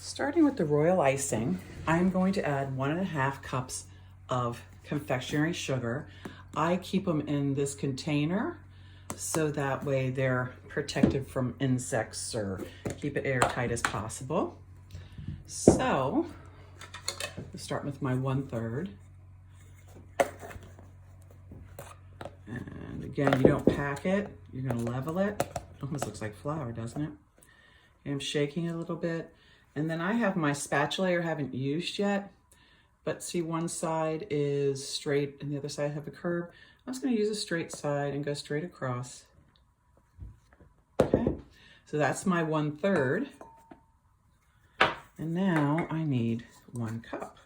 Starting with the royal icing, I'm going to add 1.5 cups of confectionery sugar. I keep them in this container so that way they're protected from insects or keep it airtight as possible. So, we'll start with my 1/3. And again, you don't pack it, you're gonna level it. Almost looks like flour, doesn't it? Okay, I'm shaking it a little bit. And then I have my spatula I haven't used yet, but see one side is straight and the other side have a curve. I'm just gonna use a straight side and go straight across. Okay, so that's my 1/3. And now I need 1 cup.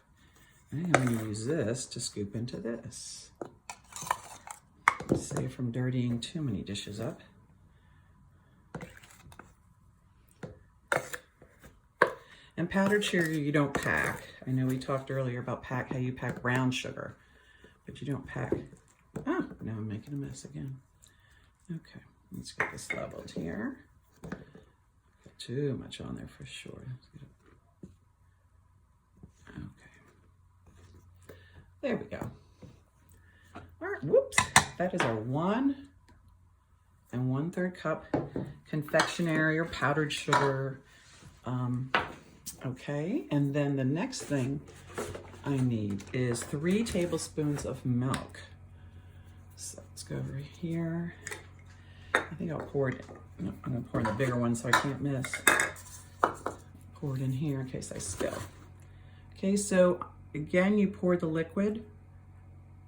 I'm gonna use this to scoop into this. Save from dirtying too many dishes up. And powdered sugar you don't pack. I know we talked earlier about how you pack brown sugar, but you don't pack. Oh, now I'm making a mess again. Okay, let's get this leveled here. Got too much on there for sure. Okay, there we go. All right, whoops, that is our 1 1/3 cup confectionery or powdered sugar. Okay, and then the next thing I need is 3 tablespoons of milk. So let's go over here. I think I'll pour it, no, I'm gonna pour in the bigger one so I can't miss. Pour it in here in case I spill. Okay, so again, you pour the liquid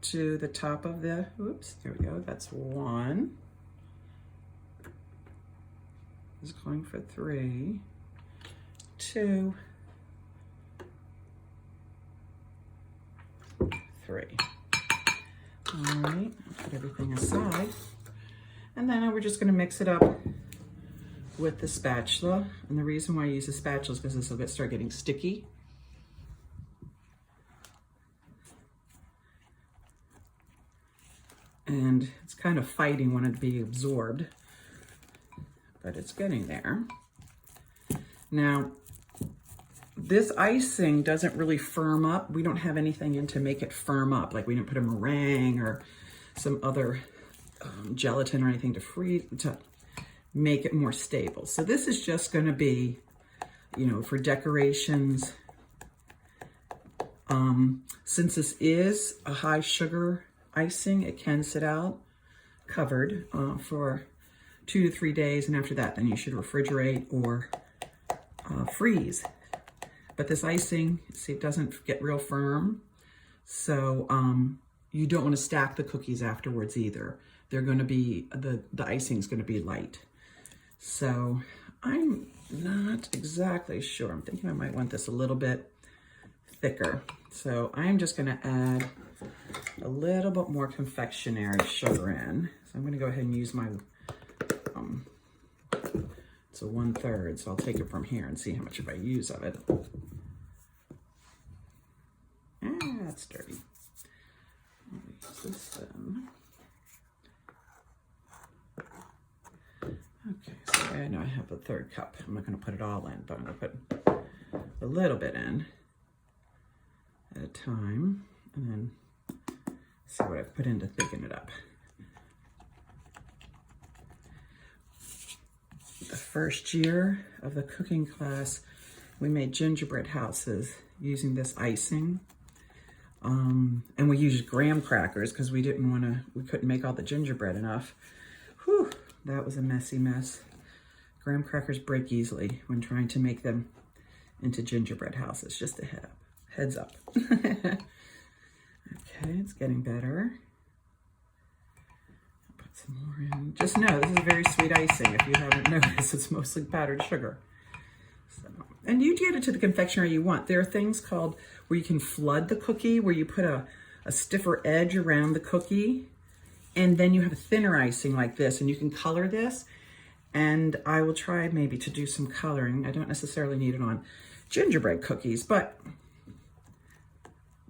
to the top of the, oops, there we go, that's 1. It's going for 3. 2, 3. All right, put everything aside. And then we're just gonna mix it up with the spatula. And the reason why I use the spatula is because this will start getting sticky. And it's kind of fighting when it be absorbed, but it's getting there. Now, this icing doesn't really firm up. We don't have anything in to make it firm up. Like we didn't put a meringue or some other gelatin or anything to make it more stable. So this is just gonna be, you know, for decorations. Since this is a high sugar icing, it can sit out covered for 2 to 3 days. And after that, then you should refrigerate or freeze. But this icing, see, it doesn't get real firm. So you don't want to stack the cookies afterwards either. They're going to be, the icing's going to be light. So I'm not exactly sure. I'm thinking I might want this a little bit thicker. So I'm just going to add a little bit more confectionery sugar in. So I'm going to go ahead and use my, it's a 1/3, so I'll take it from here and see how much if I use of it. That's dirty. Let me use this then. Okay, so I know I have a 1/3 cup. I'm not going to put it all in, but I'm going to put a little bit in at a time, and then see what I've put in to thicken it up. The first year of the cooking class, we made gingerbread houses using this icing. And we used graham crackers because we couldn't make all the gingerbread enough. Whew, that was a messy mess. Graham crackers break easily when trying to make them into gingerbread houses, just a heads up. Okay, it's getting better. Put some more in. Just know, this is very sweet icing. If you haven't noticed, it's mostly powdered sugar. So, and you get it to the confectionery you want. There are things called where you can flood the cookie, where you put a stiffer edge around the cookie, and then you have a thinner icing like this, and you can color this. And I will try maybe to do some coloring. I don't necessarily need it on gingerbread cookies, but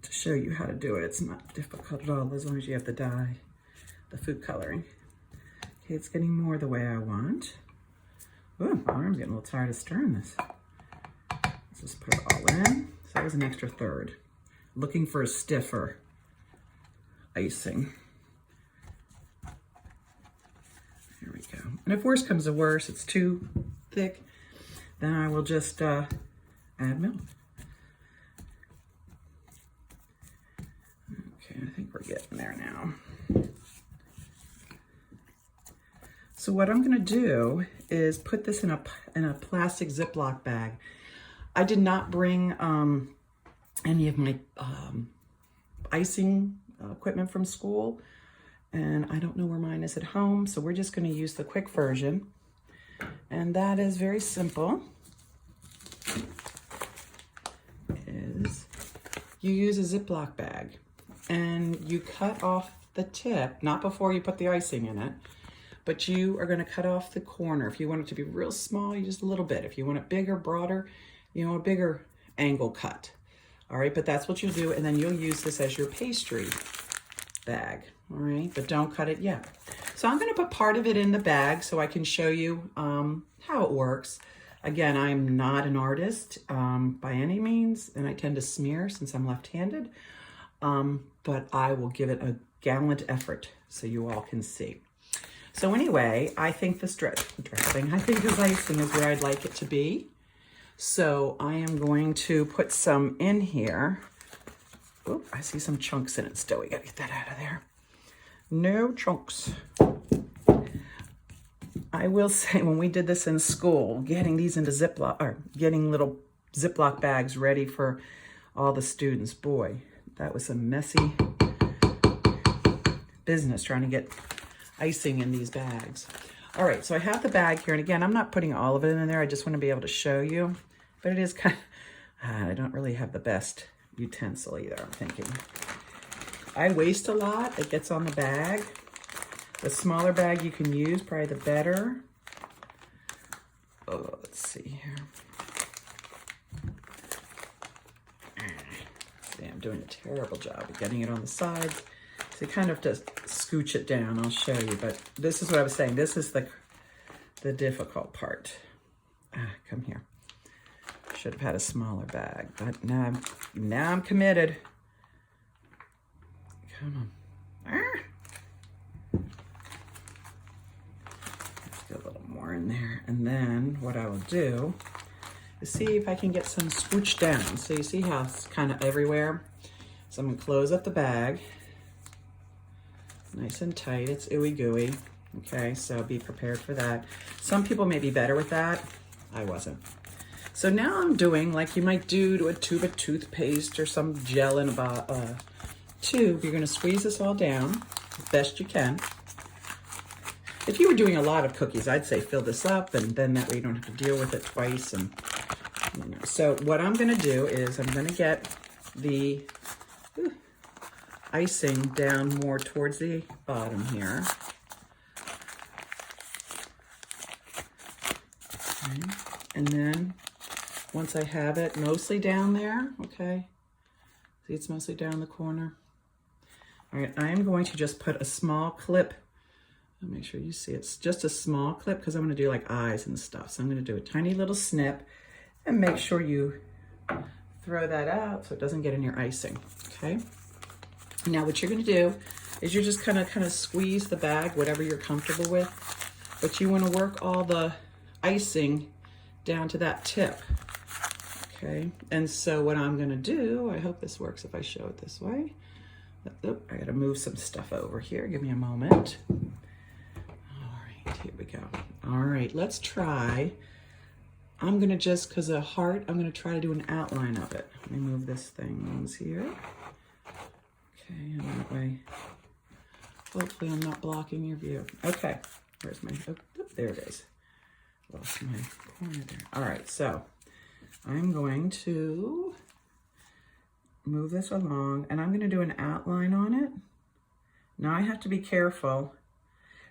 to show you how to do it, it's not difficult at all as long as you have the dye, the food coloring. Okay, it's getting more the way I want. Oh, my arm's getting a little tired of stirring this. This just put it all in. So that was an extra third. Looking for a stiffer icing. There we go. And if worse comes to worse, it's too thick, then I will just add milk. Okay, I think we're getting there now. So what I'm gonna do is put this in a plastic Ziploc bag. I did not bring any of my icing equipment from school, and I don't know where mine is at home, so we're just gonna use the quick version. And that is very simple. You use a Ziploc bag and you cut off the tip, not before you put the icing in it, but you are gonna cut off the corner. If you want it to be real small, you just a little bit. If you want it bigger, broader, you know, a bigger angle cut. All right, but that's what you'll do, and then you'll use this as your pastry bag, all right? But don't cut it yet. So I'm gonna put part of it in the bag so I can show you how it works. Again, I'm not an artist by any means, and I tend to smear since I'm left-handed, but I will give it a gallant effort so you all can see. So anyway, I think this icing is where I'd like it to be. So I am going to put some in here. Oop, I see some chunks in it still. We gotta get that out of there. No chunks. I will say, when we did this in school, getting these into Ziploc, or getting little Ziploc bags ready for all the students, boy, that was a messy business trying to get icing in these bags. All right, so I have the bag here, and again, I'm not putting all of it in there. I just want to be able to show you, but it is kind of, I don't really have the best utensil either, I'm thinking. I waste a lot. It gets on the bag. The smaller bag you can use, probably the better. Oh, let's see here. See, I'm doing a terrible job of getting it on the sides. So you kind of just scooch it down. I'll show you, but this is what I was saying. This is the difficult part. Come here. Should have had a smaller bag, but now I'm committed. Come on. Let's get a little more in there. And then what I will do is see if I can get some scooch down. So you see how it's kind of everywhere? So I'm gonna close up the bag. Nice and tight, it's ooey gooey. Okay, so be prepared for that. Some people may be better with that. I wasn't. So now I'm doing like you might do to a tube of toothpaste or some gel in a tube. You're gonna squeeze this all down as best you can. If you were doing a lot of cookies, I'd say fill this up, and then that way you don't have to deal with it twice. And you know. So what I'm gonna do is I'm gonna get the icing down more towards the bottom here. Okay. And then once I have it mostly down there, okay, see it's mostly down the corner. All right, I am going to just put a small clip. I'll make sure you see it's just a small clip because I'm going to do like eyes and stuff. So I'm going to do a tiny little snip and make sure you throw that out so it doesn't get in your icing, okay? Now what you're going to do is you're just kind of squeeze the bag, whatever you're comfortable with, but you want to work all the icing down to that tip, okay? And so what I'm going to do, I hope this works if I show it this way. Oop, I got to move some stuff over here. Give me a moment. All right, here we go. All right, let's try. I'm going to just, because of heart, I'm going to try to do an outline of it. Let me move this thing here. Okay, and that way, hopefully I'm not blocking your view. Okay, where's my, oh, there it is. Lost my corner there. All right, so I'm going to move this along, and I'm going to do an outline on it. Now I have to be careful.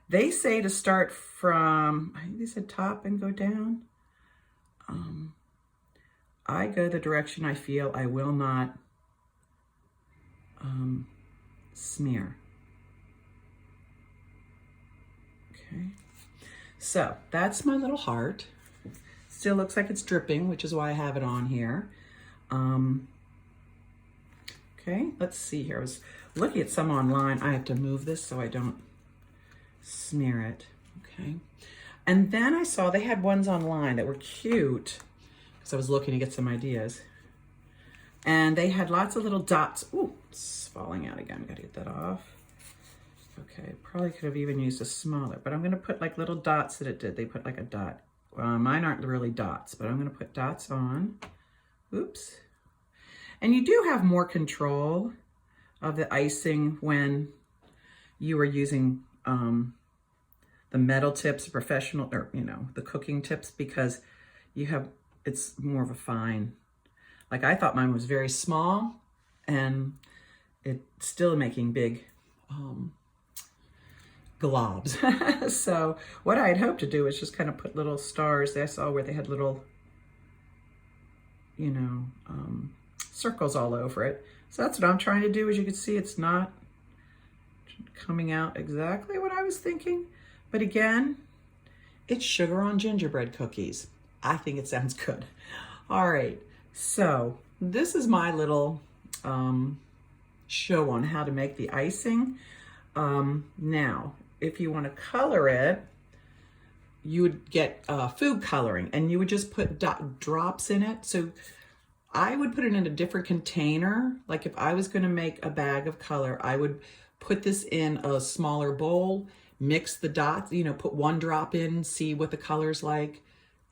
They say to start from, I think they said top and go down. I go the direction I feel. I will not smear. Okay, so that's my little heart. It's still looks like it's dripping, which is why I have it on here. Okay, let's see here. I was looking at some online. I have to move this so I don't smear it. Okay. And then I saw they had ones online that were cute because I was looking to get some ideas. And they had lots of little dots. Ooh, it's falling out again. Gotta get that off. Okay, probably could have even used a smaller, but I'm gonna put like little dots that it did. They put like a dot. Mine aren't really dots, but I'm gonna put dots on. Oops. And you do have more control of the icing when you are using the metal tips, professional, or the cooking tips, because it's more of a fine. Like I thought mine was very small, and it's still making big globs. So what I had hoped to do is just kind of put little stars. I saw where they had little, circles all over it. So that's what I'm trying to do. As you can see, it's not coming out exactly what I was thinking. But again, it's sugar on gingerbread cookies. I think it sounds good. All right, so this is my little show on how to make the icing. Now, if you want to color it, you would get food coloring, and you would just put drops in it. So I would put it in a different container. Like if I was going to make a bag of color, I would put this in a smaller bowl, mix the dots, put one drop in, see what the color's like,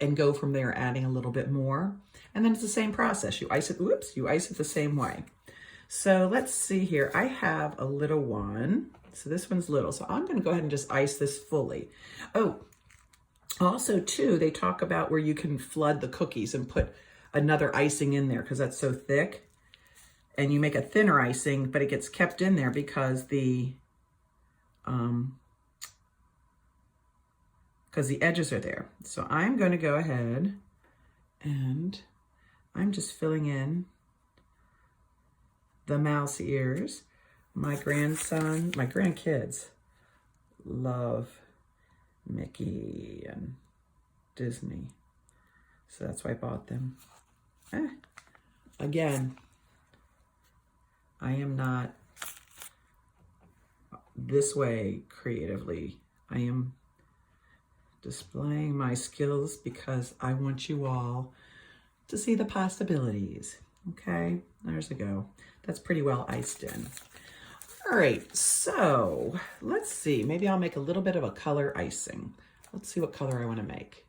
and go from there, adding a little bit more. And then it's the same process. You ice it, you ice it the same way. So let's see here. I have a little one. So this one's little. So I'm going to go ahead and just ice this fully. Oh, also too, they talk about where you can flood the cookies and put another icing in there because that's so thick. And you make a thinner icing, but it gets kept in there because the edges are there. So I'm going to go ahead and I'm just filling in the mouse ears. My grandkids love Mickey and Disney. So that's why I bought them. Again, I am not this way creatively. I am displaying my skills because I want you all to see the possibilities. Okay, there's a go. That's pretty well iced in. All right, so let's see. Maybe I'll make a little bit of a color icing. Let's see what color I want to make.